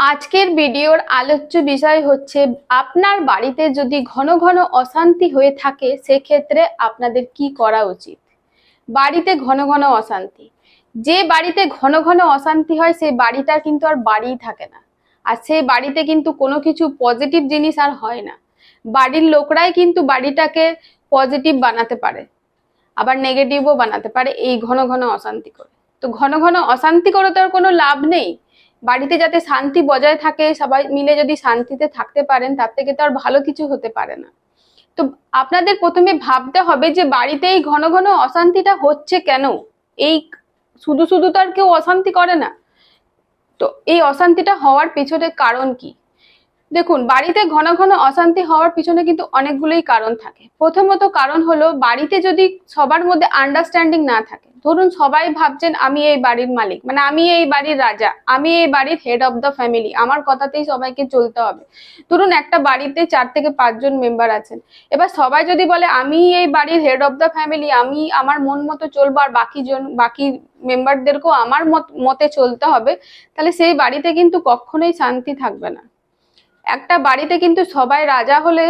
আজকের ভিডিওর আলোচ্য বিষয় হচ্ছে আপনার বাড়িতে যদি ঘন ঘন অশান্তি হয়ে থাকে সেক্ষেত্রে আপনাদের কি করা উচিত। বাড়িতে ঘন ঘন অশান্তি, যে বাড়িতে ঘন ঘন অশান্তি হয় সেই বাড়িটা কিন্তু আর বাড়িই থাকে না, আর সেই বাড়িতে কিন্তু কোনো কিছু পজিটিভ জিনিস আর হয় না। বাড়ির লোকরাই কিন্তু বাড়িটাকে পজিটিভ বানাতে পারে, আবার নেগেটিভও বানাতে পারে এই ঘন ঘন অশান্তি করে। তো ঘন ঘন অশান্তি করে তো আর কোনো লাভ নেই। বাড়িতে যাতে শান্তি বজায় থাকে, সবাই মিলে যদি শান্তিতে থাকতে পারেন, তার থেকে তো আর ভালো কিছু হতে পারে না। তো আপনাদের প্রথমে ভাবতে হবে যে বাড়িতে এই ঘন ঘন অশান্তিটা হচ্ছে কেন। এই শুধু শুধু তো আর কেউ অশান্তি করে না। তো এই অশান্তিটা হওয়ার পেছনে কারণ কি? দেখুন, বাড়িতে ঘন ঘন অশান্তি হওয়ার পিছনে কিন্তু অনেকগুলোই কারণ থাকে। প্রথমত কারণ হলো বাড়িতে যদি সবার মধ্যে আন্ডারস্ট্যান্ডিং না থাকে। ধরুন সবাই ভাবছেন আমি এই বাড়ির মালিক, মানে আমি এই বাড়ির রাজা, আমি এই বাড়ির হেড অফ দ্য ফ্যামিলি, আমার কথাতেই সবাইকে চলতে হবে। ধরুন একটা বাড়িতে 4 থেকে 5 জন মেম্বার আছেন, এবার সবাই যদি বলে আমি এই বাড়ির হেড অফ দ্য ফ্যামিলি, আমি আমার মন মতো চলবো আর বাকি মেম্বারদেরকেও আমার মতে চলতে হবে, তাহলে সেই বাড়িতে কিন্তু কখনোই শান্তি থাকবে না। একটা বাড়িতে কিন্তু সবাই রাজা হলে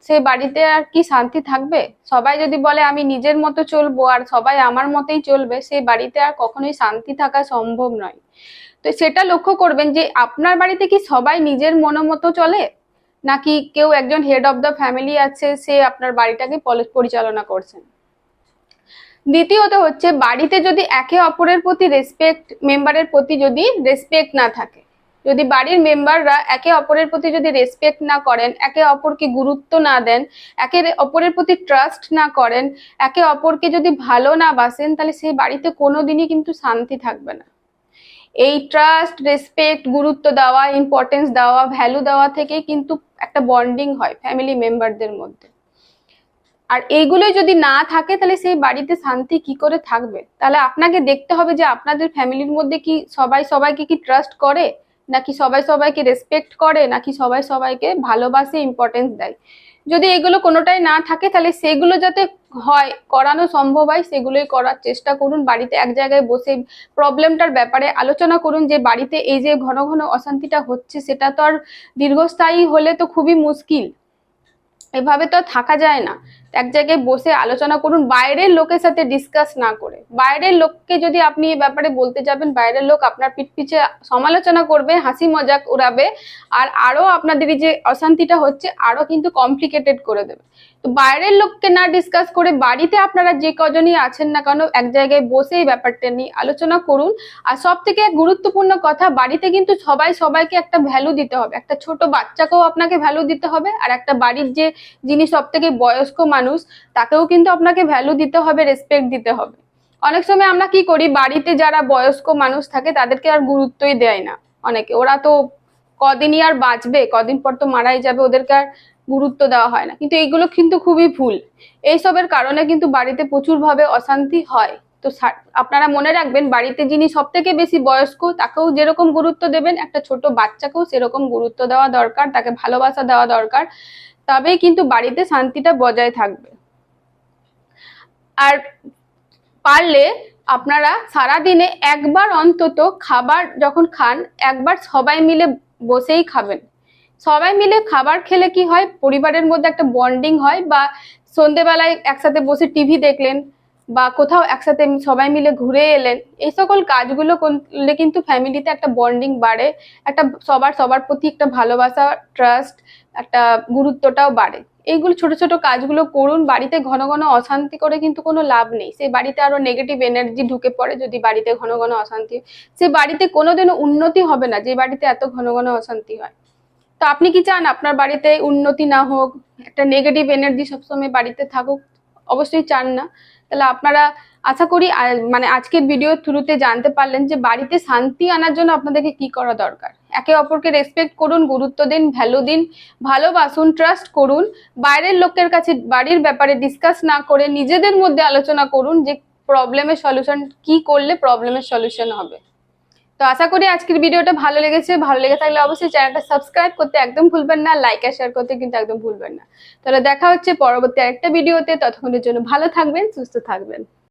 সে বাড়িতে আর কি শান্তি থাকবে? সবাই যদি বলে আমি নিজের মতো চলবো আর সবাই আমার মতেই চলবে, সেই বাড়িতে আর কখনোই শান্তি থাকা সম্ভব নয়। তো সেটা লক্ষ্য করবেন যে আপনার বাড়িতে কি সবাই নিজের মতো চলে, নাকি কেউ একজন হেড অফ দ্য ফ্যামিলি আছে, সে আপনার বাড়িটাকে পরিচালনা করছেন। দ্বিতীয়ত হচ্ছে বাড়িতে যদি একে অপরের প্রতি রেসপেক্ট, মেম্বারের প্রতি যদি রেসপেক্ট না থাকে, যদি বাড়ির মেম্বাররা একে অপরের প্রতি যদি রেসপেক্ট না করেন, একে অপরকে গুরুত্ব না দেন, একে অপরের প্রতি ট্রাস্ট না করেন, একে অপরকে যদি ভালো না বাসেন, তাহলে সেই বাড়িতে কোনোদিনই কিন্তু শান্তি থাকবে না। এই ট্রাস্ট, রেসপেক্ট, গুরুত্ব দেওয়া, ইম্পর্টেন্স দেওয়া, ভ্যালু দেওয়া থেকেই কিন্তু একটা বন্ডিং হয় ফ্যামিলি মেম্বারদের মধ্যে। আর এইগুলোই যদি না থাকে তাহলে সেই বাড়িতে শান্তি কি করে থাকবে? তাহলে আপনাকে দেখতে হবে যে আপনাদের ফ্যামিলির মধ্যে কি সবাই সবাইকে কি ট্রাস্ট করে, নাকি সবাই সবাইকে রেসপেক্ট করে, নাকি সবাই সবাইকে ভালোবাসে, ইম্পর্টেন্স দেয়। যদি এগুলো কোনোটাই না থাকে তাহলে সেগুলো যাতে হয়, করানো সম্ভব হয়, সেগুলোই করার চেষ্টা করুন। বাড়িতে এক জায়গায় বসে প্রবলেমটার ব্যাপারে আলোচনা করুন যে বাড়িতে এই যে ঘন ঘন অশান্তিটা হচ্ছে সেটা তো আর দীর্ঘস্থায়ী হলে তো খুবই মুশকিল, এভাবে তো থাকা যায় না। এক জায়গায় বসে আলোচনা করুন, বাইরের লোকের সাথে ডিসকাস না করে। বাইরের লোককে যদি আপনি এই ব্যাপারে বলতে যাবেন, বাইরের লোক আপনার পিঠ পিছে সমালোচনা করবে, হাসি মজাক উড়াবে, আর আরো আপনাদের এই যে অশান্তিটা হচ্ছে আরো কিন্তু কমপ্লিকেটেড করে দেবে। তো বাইরের লোককে না ডিসকাস করে বাড়িতে আপনারা যে কজনই আছেন না কেন এক জায়গায় বসে এই ব্যাপারটা নিয়ে আলোচনা করুন। আর সব থেকে গুরুত্বপূর্ণ কথা, বাড়িতে কিন্তু সবাই সবাইকে একটা ভ্যালু দিতে হবে। একটা ছোট বাচ্চাকেও আপনাকে ভ্যালু দিতে হবে, আর একটা বাড়ির যে যিনি সব থেকে বয়স্ক মানুষ তাকেও কিন্তু আপনাকে ভ্যালু দিতে হবে, রেসপেক্ট দিতে হবে। অনেক সময় আমরা কি করি, বাড়িতে যারা বয়স্ক মানুষ থাকে তাদেরকে আর গুরুত্বই দেয় না অনেকে। ওরা তো কদিনই আর বাঁচবে, কদিন পর তো মারাই যাবে, ওদেরকে আর গুরুত্ব দেওয়া হয় না। কিন্তু এইগুলো কিন্তু খুবই ভুল। এইসবের কারণে কিন্তু বাড়িতে প্রচুর ভাবে অশান্তি হয়। তো আপনারা মনে রাখবেন, বাড়িতে যিনি সব থেকে বেশি বয়স্ক তাকেও যেরকম গুরুত্ব দেবেন, একটা ছোট বাচ্চাকেও সেরকম গুরুত্ব দেওয়া দরকার, তাকে ভালোবাসা দেওয়া দরকার। তবেই কিন্তু বাড়িতে শান্তিটা বজায় থাকবে। আর পারলে আপনারা সারাদিনে একবার অন্তত খাবার যখন খান, একবার সবাই মিলে বসেই খাবেন। সবাই মিলে খাবার খেলে কি হয়, পরিবারের মধ্যে একটা বন্ডিং হয়। বা সন্ধেবেলায় একসাথে বসে টিভি দেখলেন, বা কোথাও একসাথে সবাই মিলে ঘুরে এলেন, এই সকল কাজগুলো করলে কিন্তু ফ্যামিলিতে একটা বন্ডিং বাড়ে, একটা সবার প্রতি একটা ভালোবাসা, ট্রাস্ট, একটা গুরুত্বটাও বাড়ে। এইগুলো ছোট ছোট কাজগুলো করুন। বাড়িতে ঘন ঘন অশান্তি করে কিন্তু কোনো লাভ নেই, সেই বাড়িতে আরো নেগেটিভ এনার্জি ঢুকে পড়ে। যদি বাড়িতে ঘন ঘন অশান্তি, সেই বাড়িতে কোনোদিনও উন্নতি হবে না, যে বাড়িতে এত ঘন ঘন অশান্তি হয়। তো আপনি কি চান আপনার বাড়িতে উন্নতি না হোক, একটা নেগেটিভ এনার্জি সবসময় বাড়িতে থাকুক? অবশ্যই চান না। তাহলে আপনারা আশা করি মানে আজকের ভিডিও থ্রুতে জানতে পারলেন যে বাড়িতে শান্তি আনার জন্য আপনাদেরকে কি করা দরকার। একে অপরকে রেসপেক্ট করুন, গুরুত্ব দিন, ভ্যালু দিন, ভালোবাসুন, ট্রাস্ট করুন। বাইরের লোকের কাছে বাড়ির ব্যাপারে ডিসকাস না করে নিজেদের মধ্যে আলোচনা করুন যে প্রবলেমের সলিউশন কি করলে প্রবলেমের সলিউশন হবে। তো আশা করি আজকের ভিডিওটা ভালো লেগেছে। ভালো লেগে থাকলে অবশ্যই চ্যানেলটা সাবস্ক্রাইব করতে একদম ভুলবেন না, লাইক আর শেয়ার করতে কিন্তু একদম ভুলবেন না। তাহলে দেখা হচ্ছে পরবর্তী আরেকটা ভিডিওতে। ততক্ষণের জন্য ভালো থাকবেন, সুস্থ থাকবেন।